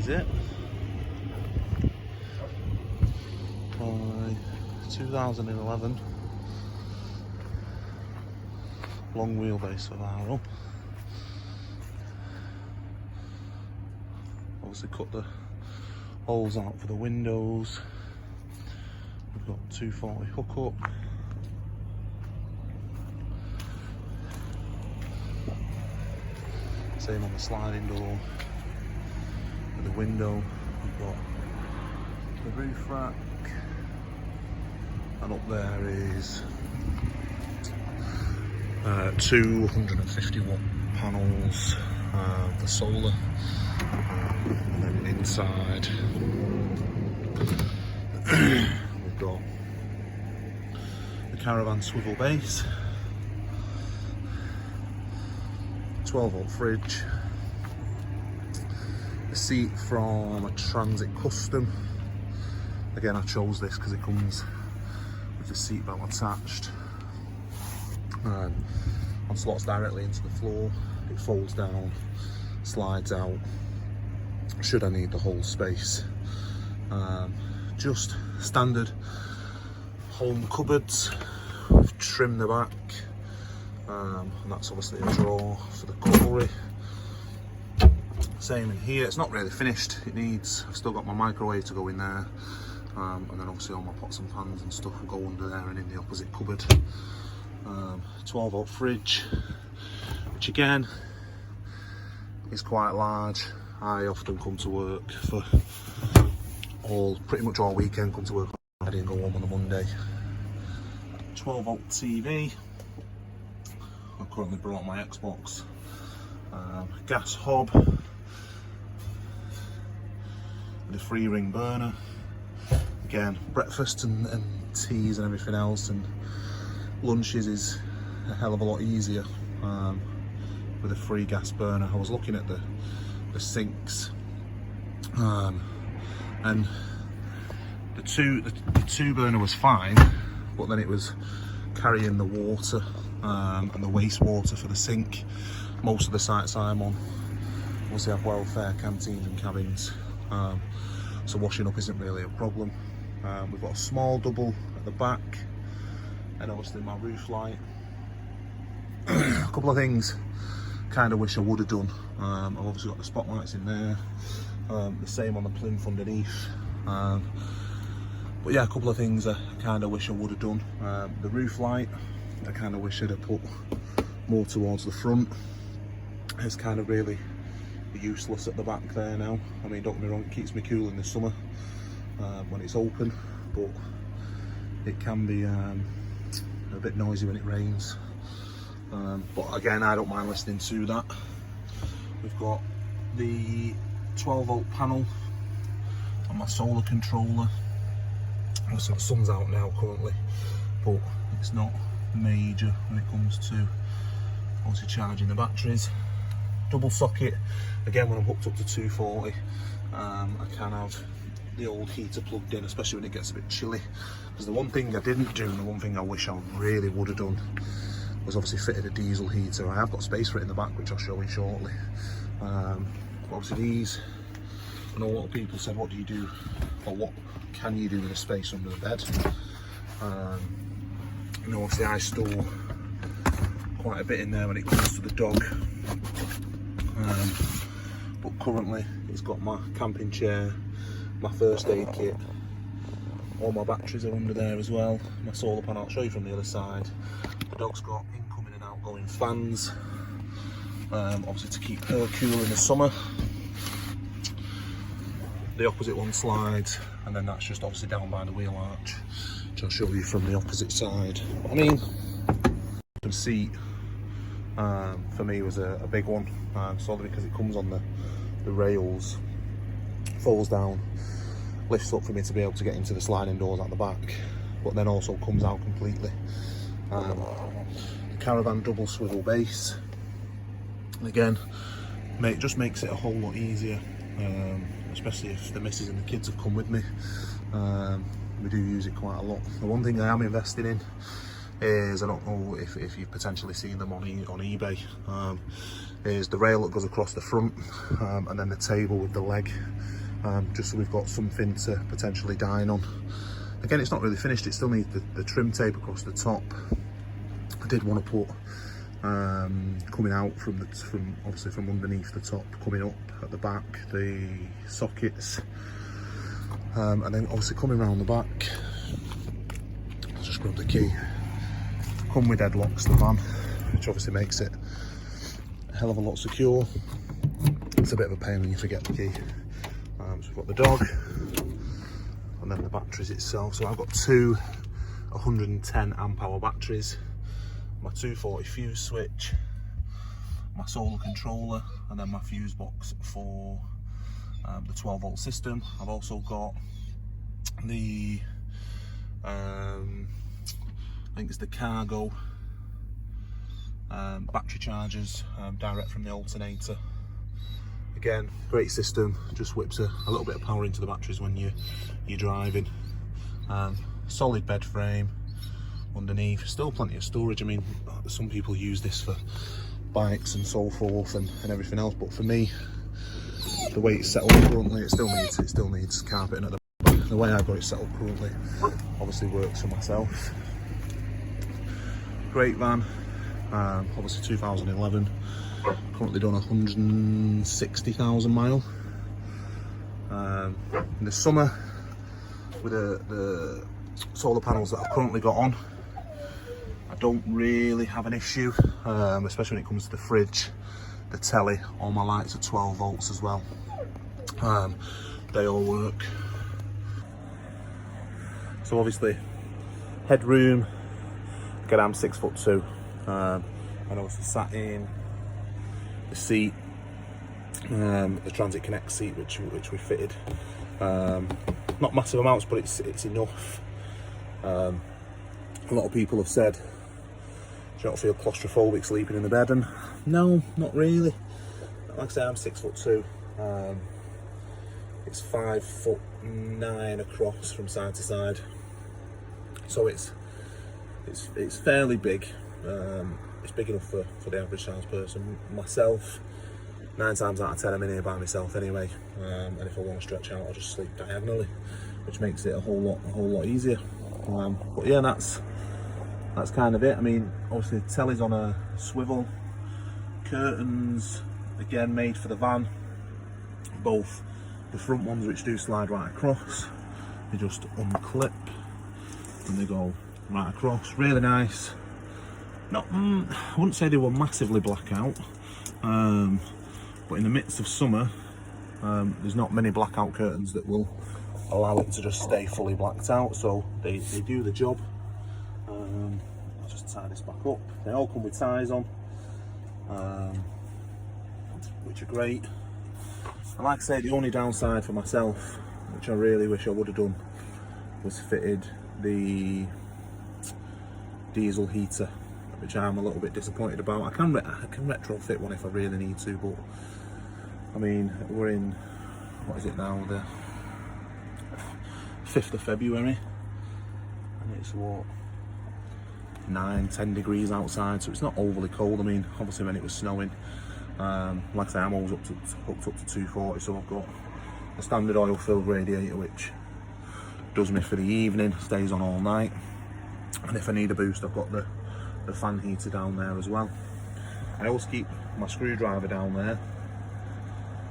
is it? 2011 long wheelbase Vivaro. Obviously cut the holes out for the windows. We've got 240 hookup. Same on the sliding door. With the window, we've got the roof rack. And up there is 250 watt panels for solar, and then inside we've got the caravan swivel base, 12 volt fridge, a seat from a Transit Custom. Again, I chose this because it comes with the seat belt attached. On slots directly into the floor. It folds down, slides out should I need the whole space. Just standard home cupboards. We've trimmed the back, and that's obviously a drawer for the cutlery. Same in here. It's not really finished. I've still got my microwave to go in there, and then obviously all my pots and pans and stuff will go under there and in the opposite cupboard. 12 volt fridge, which again is quite large. I often come to work for pretty much all weekend, come to work on Friday and go home on a Monday. 12 volt TV. I've currently brought my Xbox. Gas hob with a 3-ring burner. Again, breakfast and teas and everything else, and lunches is a hell of a lot easier with a free gas burner. I was looking at the sinks, and the two burner was fine, but then it was carrying the water and the wastewater for the sink. Most of the sites I'm on obviously have welfare canteens and cabins, so washing up isn't really a problem. We've got a small double at the back, and obviously my roof light. A couple of things kind of wish I would have done. I've obviously got the spotlights in there, the same on the plinth underneath, but yeah, a couple of things I kind of wish I would have done. The roof light, I kind of wish I'd have put more towards the front. It's kind of really useless at the back there now. I mean, don't get me wrong, it keeps me cool in the summer when it's open, but it can be a bit noisy when it rains. But again, I don't mind listening to that. We've got the 12 volt panel on my solar controller. Obviously the sun's out now currently, but it's not major when it comes to obviously charging the batteries. Double socket, again when I'm hooked up to 240, I can have the old heater plugged in, especially when it gets a bit chilly. Because the one thing I didn't do, and the one thing I wish I really would have done, was obviously fitted a diesel heater. I have got space for it in the back, which I'll show you shortly. Obviously these, I know a lot of people said, what do you do, or what can you do with the space under the bed? You know, obviously I store quite a bit in there when it comes to the dog. But currently it's got my camping chair, my first aid kit, all my batteries are under there as well, my solar panel. I'll show you from the other side. The dog's got incoming and outgoing fans, obviously to keep her cool in the summer. The opposite one slides, and then that's just obviously down by the wheel arch, which I'll show you from the opposite side. But I mean, the seat for me was a big one, solely because it comes on the rails, falls down, lifts up for me to be able to get into the sliding doors at the back, but then also comes out completely. The caravan double swivel base, again, just makes it a whole lot easier, especially if the missus and the kids have come with me. We do use it quite a lot. The one thing I am investing in is, I don't know if you've potentially seen them on eBay, is the rail that goes across the front, and then the table with the leg just so we've got something to potentially dine on. Again, it's not really finished, it still needs the trim tape across the top. I did want to put coming out from obviously from underneath the top, coming up at the back, the sockets, and then obviously coming around the back. I'll just grab the key. Come with headlocks, the van, which obviously makes it a hell of a lot secure. It's a bit of a pain when you forget the key. So we've got the dog, and then the batteries itself. So I've got two 110 amp hour batteries, my 240 fuse switch, my solar controller, and then my fuse box for the 12 volt system. I've also got the I think it's the cargo battery chargers direct from the alternator. Again, great system, just whips a little bit of power into the batteries when you're driving. Solid bed frame underneath, still plenty of storage. I mean, some people use this for bikes and so forth and everything else, but for me, the way it's set up currently, it still needs carpeting at the back. The way I've got it set up currently obviously works for myself. Great van, obviously 2011, currently done 160,000 mile. In the summer, with the solar panels that I've currently got on, I don't really have an issue, especially when it comes to the fridge, the telly. All my lights are 12 volts as well. They all work. So obviously, headroom. Again, I'm 6'2", and obviously sat in the seat, the Transit Connect seat, which we fitted. Not massive amounts, but it's enough. A lot of people have said, do you not feel claustrophobic sleeping in the bed? And no, not really. Like I say, I'm 6'2". It's 5'9" across from side to side, so it's fairly big. It's big enough for the average sized person. Myself, 9 times out of 10, I'm in here by myself anyway. And if I want to stretch out, I'll just sleep diagonally, which makes it a whole lot easier. But yeah, that's kind of it. I mean, obviously the telly's on a swivel. Curtains, again, made for the van. Both the front ones, which do slide right across, they just unclip and they go right across. Really nice. Not, I wouldn't say they were massively blackout, but in the midst of summer, there's not many blackout curtains that will allow it to just stay fully blacked out, so they do the job. I'll just tie this back up. They all come with ties on, which are great. And like I say, the only downside for myself, which I really wish I would have done, was fitted the diesel heater, which I'm a little bit disappointed about. I can retrofit one if I really need to, but I mean, we're in, what is it now, the 5th of February, and it's what, 9-10 degrees outside, so it's not overly cold. I mean, obviously when it was snowing, like I say, I'm always hooked up to 240, so I've got a standard oil filled radiator which does me for the evening, stays on all night, and if I need a boost, I've got the fan heater down there as well. I always keep my screwdriver down there,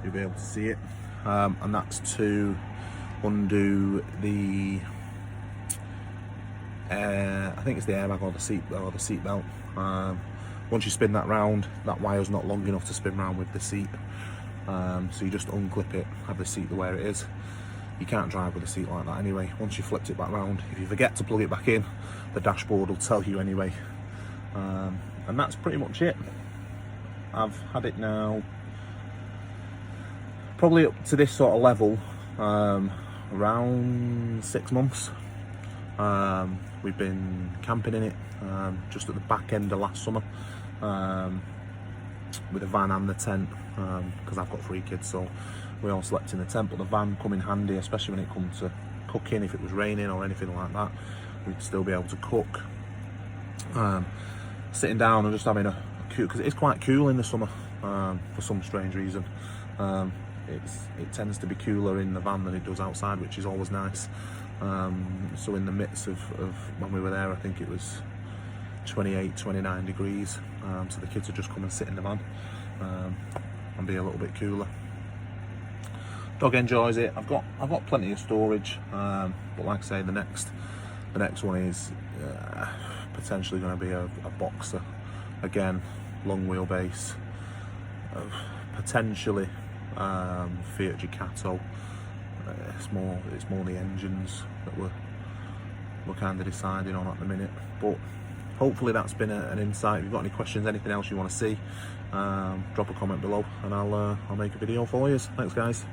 you'll be able to see it, and that's to undo the I think it's the airbag or the seat belt. Once you spin that round, that wire's not long enough to spin round with the seat, so you just unclip it, have the seat the way it is. You can't drive with a seat like that anyway. Once you flipped it back round, if you forget to plug it back in, the dashboard will tell you anyway. And that's pretty much it. I've had it now probably up to this sort of level around 6 months. We've been camping in it just at the back end of last summer, with the van and the tent, because I've got 3 kids, so we all slept in the tent, but the van come in handy, especially when it comes to cooking. If it was raining or anything like that, we'd still be able to cook. Sitting down and just having a cool, because it is quite cool in the summer for some strange reason. it tends to be cooler in the van than it does outside, which is always nice. So in the midst of when we were there, I think it was 28, 29 degrees. So the kids would just come and sit in the van and be a little bit cooler. Dog enjoys it. I've got plenty of storage, but like I say, the next one is potentially going to be a boxer. Again, long wheelbase, potentially Fiat Ducato. It's more the engines that we're kind of deciding on at the minute. But hopefully that's been an insight. If you've got any questions, anything else you want to see, drop a comment below, and I'll make a video for you. Thanks, guys.